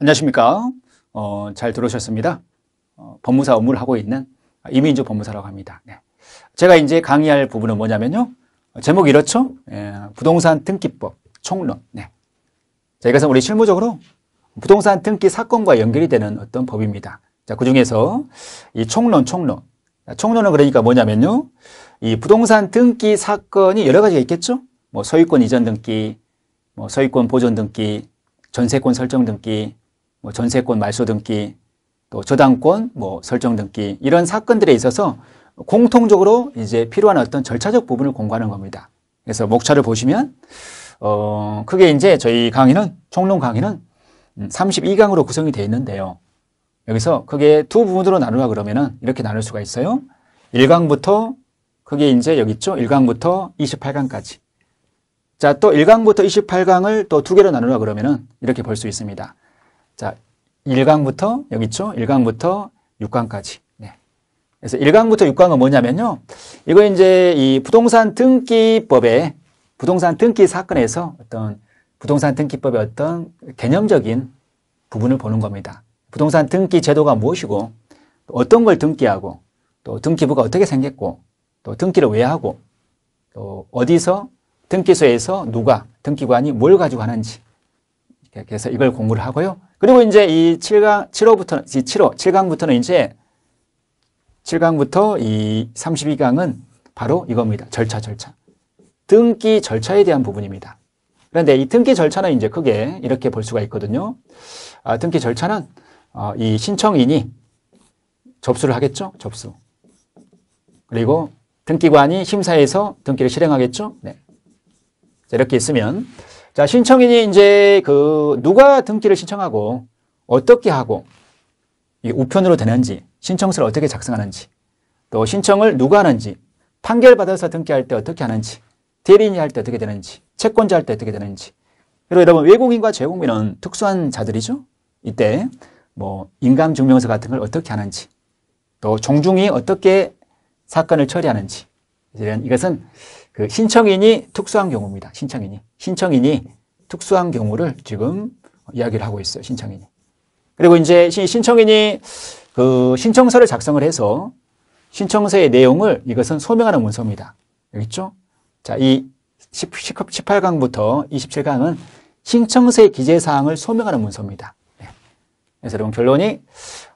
안녕하십니까. 잘 들어오셨습니다. 법무사 업무를 하고 있는 이민주 법무사라고 합니다. 네. 제가 이제 강의할 부분은 뭐냐면요. 제목이 이렇죠. 부동산 등기법 총론. 네. 자, 이것은 우리 실무적으로 부동산 등기 사건과 연결이 되는 어떤 법입니다. 자, 그 중에서 이 총론은 그러니까 뭐냐면요. 이 부동산 등기 사건이 여러 가지가 있겠죠. 뭐 소유권 이전 등기, 뭐 소유권 보존 등기, 전세권 설정 등기, 뭐 전세권 말소 등기, 또 저당권 뭐 설정 등기, 이런 사건들에 있어서 공통적으로 이제 필요한 어떤 절차적 부분을 공부하는 겁니다. 그래서 목차를 보시면 크게 이제 저희 강의는 총론 강의는 32강으로 구성이 되어 있는데요. 여기서 크게 두 부분으로 나누라 그러면은 이렇게 나눌 수가 있어요. 1강부터 크게 이제 여기 있죠. 1강부터 28강까지. 자, 또 1강부터 28강을 또 두 개로 나누라 그러면은 이렇게 볼 수 있습니다. 자, 1강부터 여기 있죠. 1강부터 6강까지. 네. 그래서 1강부터 6강은 뭐냐면요. 이거 이제 이 부동산 등기법의 부동산 등기 사건에서 어떤 부동산 등기법의 어떤 개념적인 부분을 보는 겁니다. 부동산 등기 제도가 무엇이고, 또 어떤 걸 등기하고, 또 등기부가 어떻게 생겼고, 또 등기를 왜 하고, 또 어디서 등기소에서 누가 등기관이 뭘 가지고 하는지. 그래서 이걸 공부를 하고요. 그리고 이제 이 7강부터는 이제 7강부터 이 32강은 바로 이겁니다. 절차. 등기 절차에 대한 부분입니다. 그런데 이 등기 절차는 이제 크게 이렇게 볼 수가 있거든요. 등기 절차는 이 신청인이 접수를 하겠죠. 접수. 그리고 등기관이 심사해서 등기를 실행하겠죠. 네. 자, 이렇게 있으면 자, 신청인이 이제 누가 등기를 신청하고 어떻게 하고 이게 우편으로 되는지, 신청서를 어떻게 작성하는지, 또 신청을 누가 하는지, 판결받아서 등기할 때 어떻게 하는지, 대리인이 할 때 어떻게 되는지, 채권자 할 때 어떻게 되는지. 그리고 여러분, 외국인과 재국민은 특수한 자들이죠. 이때 뭐 인감증명서 같은 걸 어떻게 하는지, 또 종중이 어떻게 사건을 처리하는지. 이것은 그 신청인이 특수한 경우입니다. 신청인이 특수한 경우를 지금 이야기를 하고 있어요. 신청인이. 그리고 이제 신청인이 그 신청서를 작성을 해서 신청서의 내용을 이것은 소명하는 문서입니다. 여기 있죠? 자, 이 18강부터 27강은 신청서의 기재사항을 소명하는 문서입니다. 네. 그래서 여러분 결론이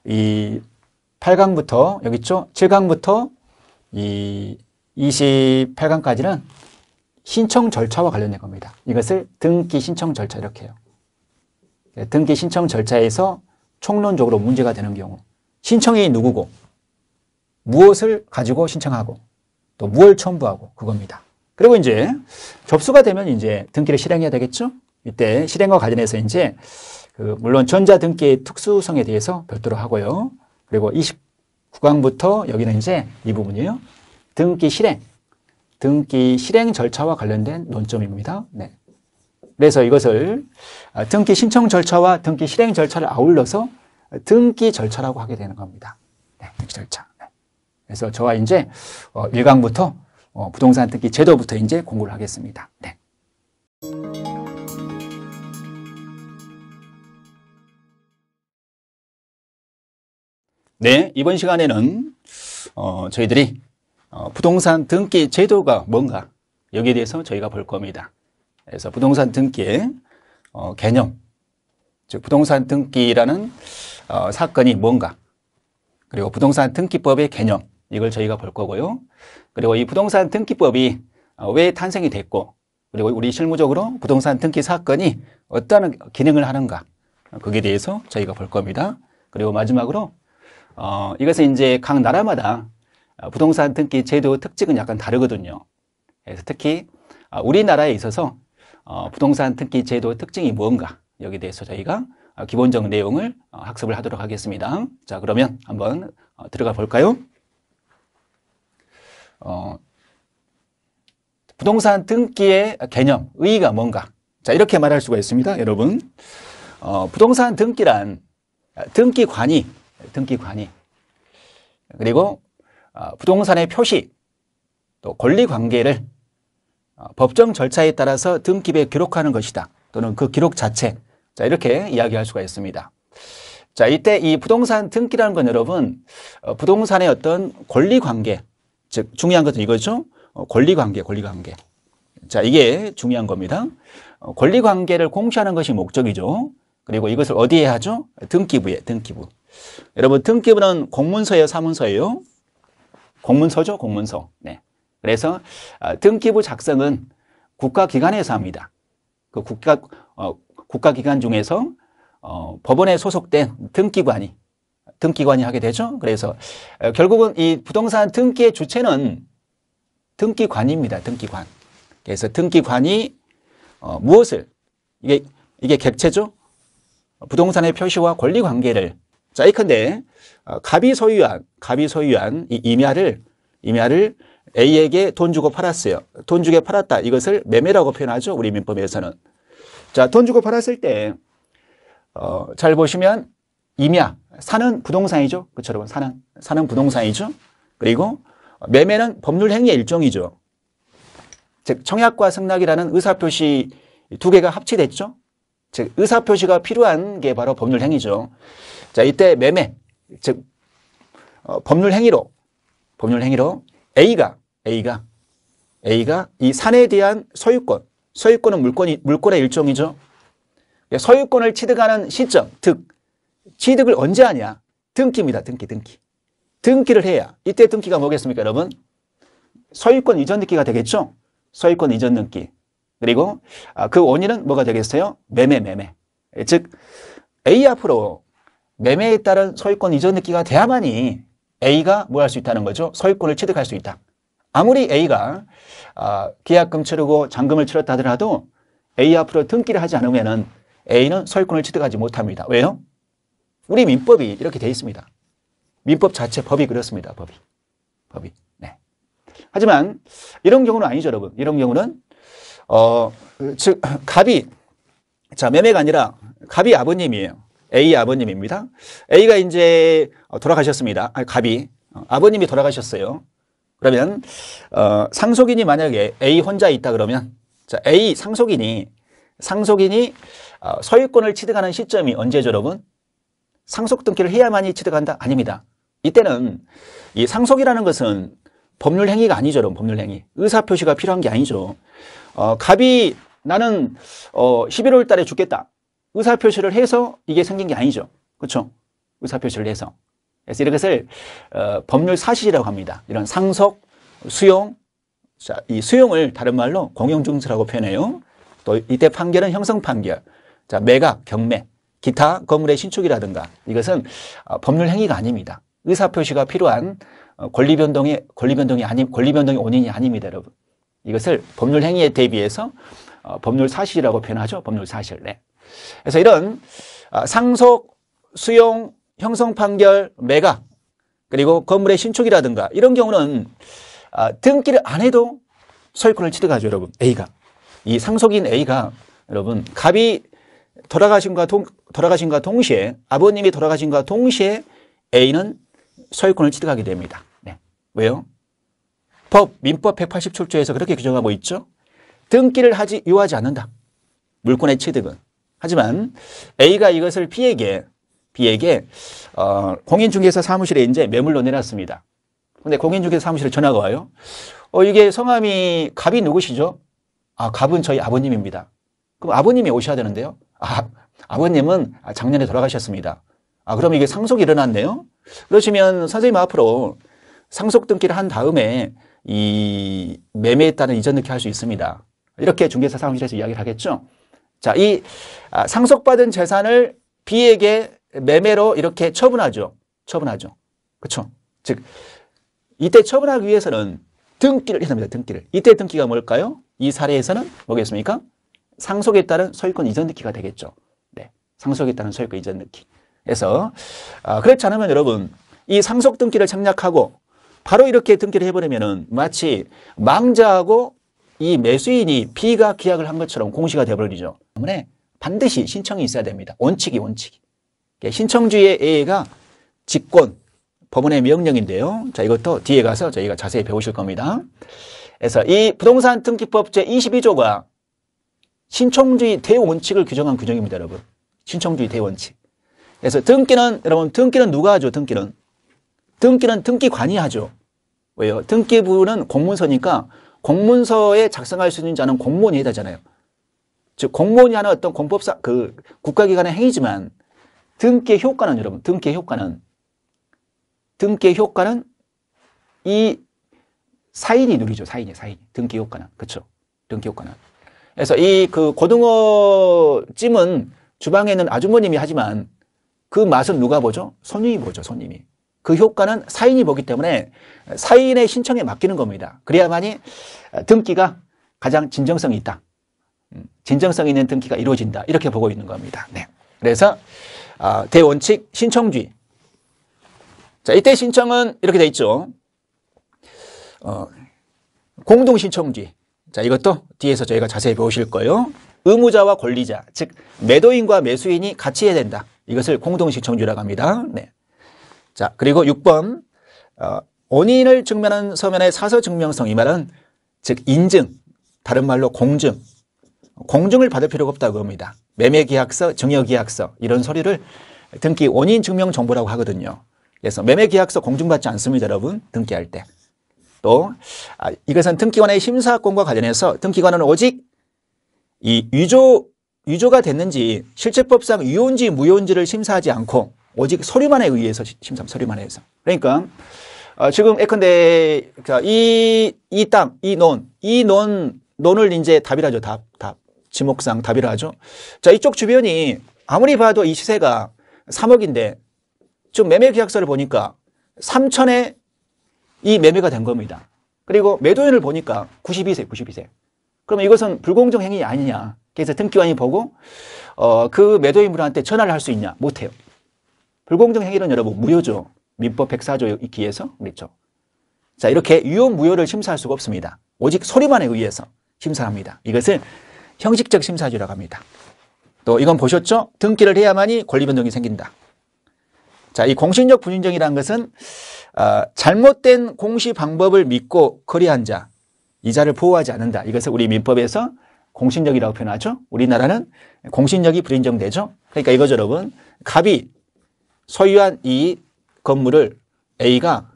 이 8강부터 여기 있죠? 7강부터 이 28강까지는 신청 절차와 관련된 겁니다. 이것을 등기 신청 절차 이렇게 해요. 등기 신청 절차에서 총론적으로 문제가 되는 경우 신청인이 누구고 무엇을 가지고 신청하고 또 무엇을 첨부하고 그겁니다. 그리고 이제 접수가 되면 이제 등기를 실행해야 되겠죠? 이때 실행과 관련해서 이제 물론 전자등기의 특수성에 대해서 별도로 하고요. 그리고 29강부터 여기는 이제 이 부분이에요. 등기 실행 절차와 관련된 논점입니다. 네. 그래서 이것을 등기 신청 절차와 등기 실행 절차를 아울러서 등기 절차라고 하게 되는 겁니다. 네, 등기 절차. 네. 그래서 저와 이제 1강부터 부동산 등기 제도부터 이제 공부를 하겠습니다. 네. 네, 이번 시간에는 저희들이 부동산 등기 제도가 뭔가 여기에 대해서 저희가 볼 겁니다. 그래서 부동산 등기의 개념, 즉 부동산 등기라는 사건이 뭔가, 그리고 부동산 등기법의 개념, 이걸 저희가 볼 거고요. 그리고 이 부동산 등기법이 왜 탄생이 됐고, 그리고 우리 실무적으로 부동산 등기 사건이 어떤 기능을 하는가, 거기에 대해서 저희가 볼 겁니다. 그리고 마지막으로 이것은 이제 각 나라마다 부동산 등기 제도 특징은 약간 다르거든요. 그래서 특히 우리나라에 있어서 부동산 등기 제도 특징이 뭔가, 여기에 대해서 저희가 기본적 내용을 학습을 하도록 하겠습니다. 자, 그러면 한번 들어가 볼까요? 부동산 등기의 개념, 의의가 뭔가. 자, 이렇게 말할 수가 있습니다. 여러분, 부동산 등기란 등기관이 그리고 부동산의 표시, 또 권리관계를 법정 절차에 따라서 등기부에 기록하는 것이다. 또는 그 기록 자체. 자, 이렇게 이야기할 수가 있습니다. 자, 이때 이 부동산 등기라는 건 여러분, 부동산의 어떤 권리 관계, 즉, 중요한 것은 이거죠. 권리 관계. 자, 이게 중요한 겁니다. 권리 관계를 공시하는 것이 목적이죠. 그리고 이것을 어디에 하죠? 등기부에, 등기부. 여러분, 등기부는 공문서예요, 사문서예요? 공문서죠, 공문서. 네. 그래서 등기부 작성은 국가기관에서 합니다. 그 국가기관 중에서 법원에 소속된 등기관이 하게 되죠. 그래서 결국은 이 부동산 등기의 주체는 등기관입니다. 등기관. 그래서 등기관이 무엇을 이게 객체죠. 부동산의 표시와 권리 관계를 자, 예컨대 갑이 소유한 이 임야를 A에게 돈 주고 팔았어요. 돈 주게 팔았다. 이것을 매매라고 표현하죠. 우리 민법에서는. 자, 돈 주고 팔았을 때 잘 보시면 임야, 사는 부동산이죠. 그렇죠, 여러분. 사는 부동산이죠. 그리고 매매는 법률 행위의 일종이죠. 즉 청약과 승낙이라는 의사표시 두 개가 합치됐죠. 즉 의사표시가 필요한 게 바로 법률 행위죠. 자, 이때 매매, 즉 법률 행위로 A가 이 산에 대한 소유권은 물권의 일종이죠. 소유권을 취득하는 시점, 취득을 언제 하냐? 등기입니다. 등기를 해야. 이때 등기가 뭐겠습니까, 여러분? 소유권 이전 등기가 되겠죠? 소유권 이전 등기. 그리고 그 원인은 뭐가 되겠어요? 매매. 즉 A 앞으로 매매에 따른 소유권 이전 등기가 돼야만이 A가 뭐 할 수 있다는 거죠? 소유권을 취득할 수 있다. 아무리 A가 계약금 치르고 잔금을 치렀다 하더라도 A 앞으로 등기를 하지 않으면은 A는 소유권을 취득하지 못합니다. 왜요? 우리 민법이 이렇게 돼 있습니다. 민법 자체 법이 그렇습니다. 법이. 네. 하지만 이런 경우는 아니죠, 여러분. 이런 경우는 즉 갑이 매매가 아니라 갑이 아버님이에요. A 아버님입니다. A가 이제 돌아가셨습니다. 갑이 아버님이 돌아가셨어요. 그러면 상속인이 만약에 A 혼자 있다 그러면 자, A 상속인이 소유권을 취득하는 시점이 언제죠, 여러분? 상속 등기를 해야만이 취득한다? 아닙니다. 이때는 이 상속이라는 것은 법률 행위가 아니죠, 여러분. 법률 행위. 의사 표시가 필요한 게 아니죠. 갑이 나는 11월 달에 죽겠다. 의사 표시를 해서 이게 생긴 게 아니죠. 그렇죠? 의사 표시를 해서. 그래서 이것을 법률 사실이라고 합니다. 이런 상속, 수용. 자, 이 수용을 다른 말로 공용증서라고 표현해요. 또 이때 판결은 형성 판결. 자, 매각, 경매, 기타 건물의 신축이라든가 이것은 법률 행위가 아닙니다. 의사 표시가 필요한 권리 변동의 원인이 아닙니다, 여러분. 이것을 법률 행위에 대비해서 법률 사실이라고 표현하죠. 법률 사실. 네. 그래서 이런 상속, 수용, 형성 판결, 매각, 그리고 건물의 신축이라든가 이런 경우는 등기를 안 해도 소유권을 취득하죠, 여러분. A가. 이 상속인 A가 여러분 갑이 돌아가신과 동시에 아버님이 돌아가신과 동시에 A는 소유권을 취득하게 됩니다. 네. 왜요? 민법 187조에서 그렇게 규정하고 있죠. 등기를 유하지 않는다. 물권의 취득은. 하지만 A가 이것을 B에게 공인중개사 사무실에 이제 매물로 내놨습니다. 근데 공인중개사 사무실에 전화가 와요. 이게 성함이 갑이 누구시죠? 갑은 저희 아버님입니다. 그럼 아버님이 오셔야 되는데요. 아버님은 작년에 돌아가셨습니다. 그럼 이게 상속이 일어났네요. 그러시면 선생님 앞으로 상속 등기를 한 다음에 이 매매에 따른 이전 등기 할 수 있습니다. 이렇게 중개사 사무실에서 이야기를 하겠죠. 자, 이 상속받은 재산을 B에게 매매로 이렇게 처분하죠. 그렇죠? 즉 이때 처분하기 위해서는 등기를 해야 됩니다. 등기를. 이때 등기가 뭘까요? 이 사례에서는 뭐겠습니까? 상속에 따른 소유권 이전 등기가 되겠죠. 네, 상속에 따른 소유권 이전 등기. 그래서 그렇지 않으면 여러분 이 상속 등기를 청약하고 바로 이렇게 등기를 해버리면은 마치 망자하고 이 매수인이 B가 계약을 한 것처럼 공시가 되어버리죠. 때문에 반드시 신청이 있어야 됩니다. 원칙이. 신청주의 A가 직권, 법원의 명령인데요. 자, 이것도 뒤에 가서 저희가 자세히 배우실 겁니다. 그래서 이 부동산 등기법 제22조가 신청주의 대원칙을 규정한 규정입니다, 여러분. 신청주의 대원칙. 그래서 등기는 여러분 등기는 누가 하죠? 등기는 등기관이 하죠. 왜요? 등기부는 공문서니까 공문서에 작성할 수 있는 자는 공무원이 해야 되잖아요. 즉 공무원이 하는 어떤 공법상 그 국가기관의 행위지만 등기의 효과는 여러분 등기의 효과는 이 사인이 누리죠. 사인이 등기 효과는 그렇죠. 등기 효과는. 그래서 이 그 고등어 찜은 주방에 있는 아주머님이 하지만 그 맛은 누가 보죠? 손님이 보죠. 손님이. 그 효과는 사인이 보기 때문에 사인의 신청에 맡기는 겁니다. 그래야만이 등기가 가장 진정성이 있다. 진정성 있는 등기가 이루어진다. 이렇게 보고 있는 겁니다. 네. 그래서 대원칙 신청주의. 자, 이때 신청은 이렇게 돼 있죠. 공동신청주의. 자, 이것도 뒤에서 저희가 자세히 배우실 거예요. 의무자와 권리자, 즉 매도인과 매수인이 같이 해야 된다. 이것을 공동신청주의라고 합니다. 네. 자, 그리고 6번 원인을 증명하는 서면의 사서증명성. 이 말은 즉 인증, 다른 말로 공증. 공증을 받을 필요가 없다고 합니다. 매매계약서, 증여계약서 이런 서류를 등기 원인증명정보라고 하거든요. 그래서 매매계약서 공증받지 않습니다. 여러분 등기할 때. 또 이것은 등기관의 심사권과 관련해서 등기관은 오직 이 위조가 됐는지 실체법상 유효인지 무효인지를 심사하지 않고 오직 서류만에 의해서 심사합니다. 서류만에 의해서. 그러니까 지금 예컨대 이 땅, 이 논을 이제 답이라죠. 답. 지목상 답이라 하죠. 자, 이쪽 주변이 아무리 봐도 이 시세가 3억인데 지금 매매 계약서를 보니까 3천에 이 매매가 된 겁니다. 그리고 매도인을 보니까 92세. 그러면 이것은 불공정 행위 아니냐. 그래서 등기관이 보고 그 매도인분한테 전화를 할 수 있냐? 못해요. 불공정 행위는 여러분 무효죠. 민법 104조 기에서 그렇죠. 자, 이렇게 유효 무효를 심사할 수가 없습니다. 오직 서류만에 의해서 심사합니다. 이것을 형식적 심사주의라고 합니다. 또 이건 보셨죠? 등기를 해야만이 권리 변동이 생긴다. 자, 이 공신력 불인정이라는 것은 잘못된 공시 방법을 믿고 거래한 자, 이자를 보호하지 않는다. 이것을 우리 민법에서 공신력이라고 표현하죠. 우리나라는 공신력이 불인정되죠. 그러니까 이거죠, 여러분. 갑이 소유한 이 건물을 A가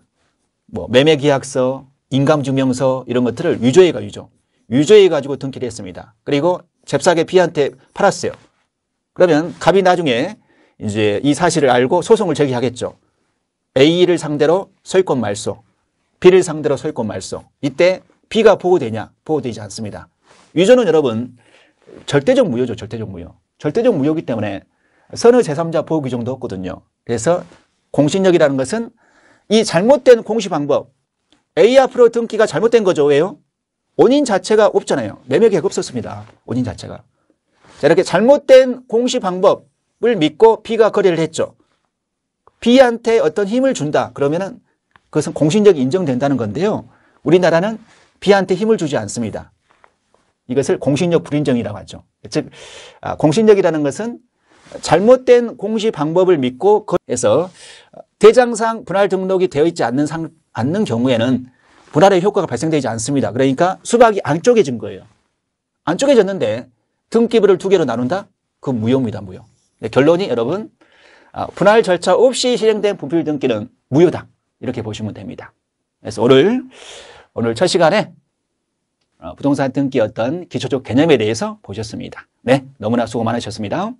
뭐 매매계약서, 인감증명서 이런 것들을 유조해가지고 등기를 했습니다. 그리고 잽싸게 B한테 팔았어요. 그러면 갑이 나중에 이제 이 사실을 알고 소송을 제기하겠죠. A를 상대로 소유권 말소, B를 상대로 소유권 말소. 이때 B가 보호되냐? 보호되지 않습니다. 위조는 여러분 절대적 무효죠. 절대적 무효. 절대적 무효이기 때문에 선의 제3자 보호 규정도 없거든요. 그래서 공신력이라는 것은 이 잘못된 공시 방법, A 앞으로 등기가 잘못된 거죠. 왜요? 원인 자체가 없잖아요. 매매 계획 없었습니다. 원인 자체가. 자, 이렇게 잘못된 공시 방법을 믿고 B가 거래를 했죠. B한테 어떤 힘을 준다. 그러면은 그것은 공신력이 인정된다는 건데요. 우리나라는 B한테 힘을 주지 않습니다. 이것을 공신력 불인정이라고 하죠. 즉 공신력이라는 것은 잘못된 공시 방법을 믿고 해서 대장상 분할 등록이 되어 있지 않는 경우에는 분할의 효과가 발생되지 않습니다. 그러니까 수박이 안 쪼개진 거예요. 안 쪼개졌는데 등기부를 두 개로 나눈다? 그건 무효입니다. 무효. 네, 결론이 여러분 분할 절차 없이 실행된 분필 등기는 무효다. 이렇게 보시면 됩니다. 그래서 오늘 첫 시간에 부동산 등기 어떤 기초적 개념에 대해서 보셨습니다. 네, 너무나 수고 많으셨습니다.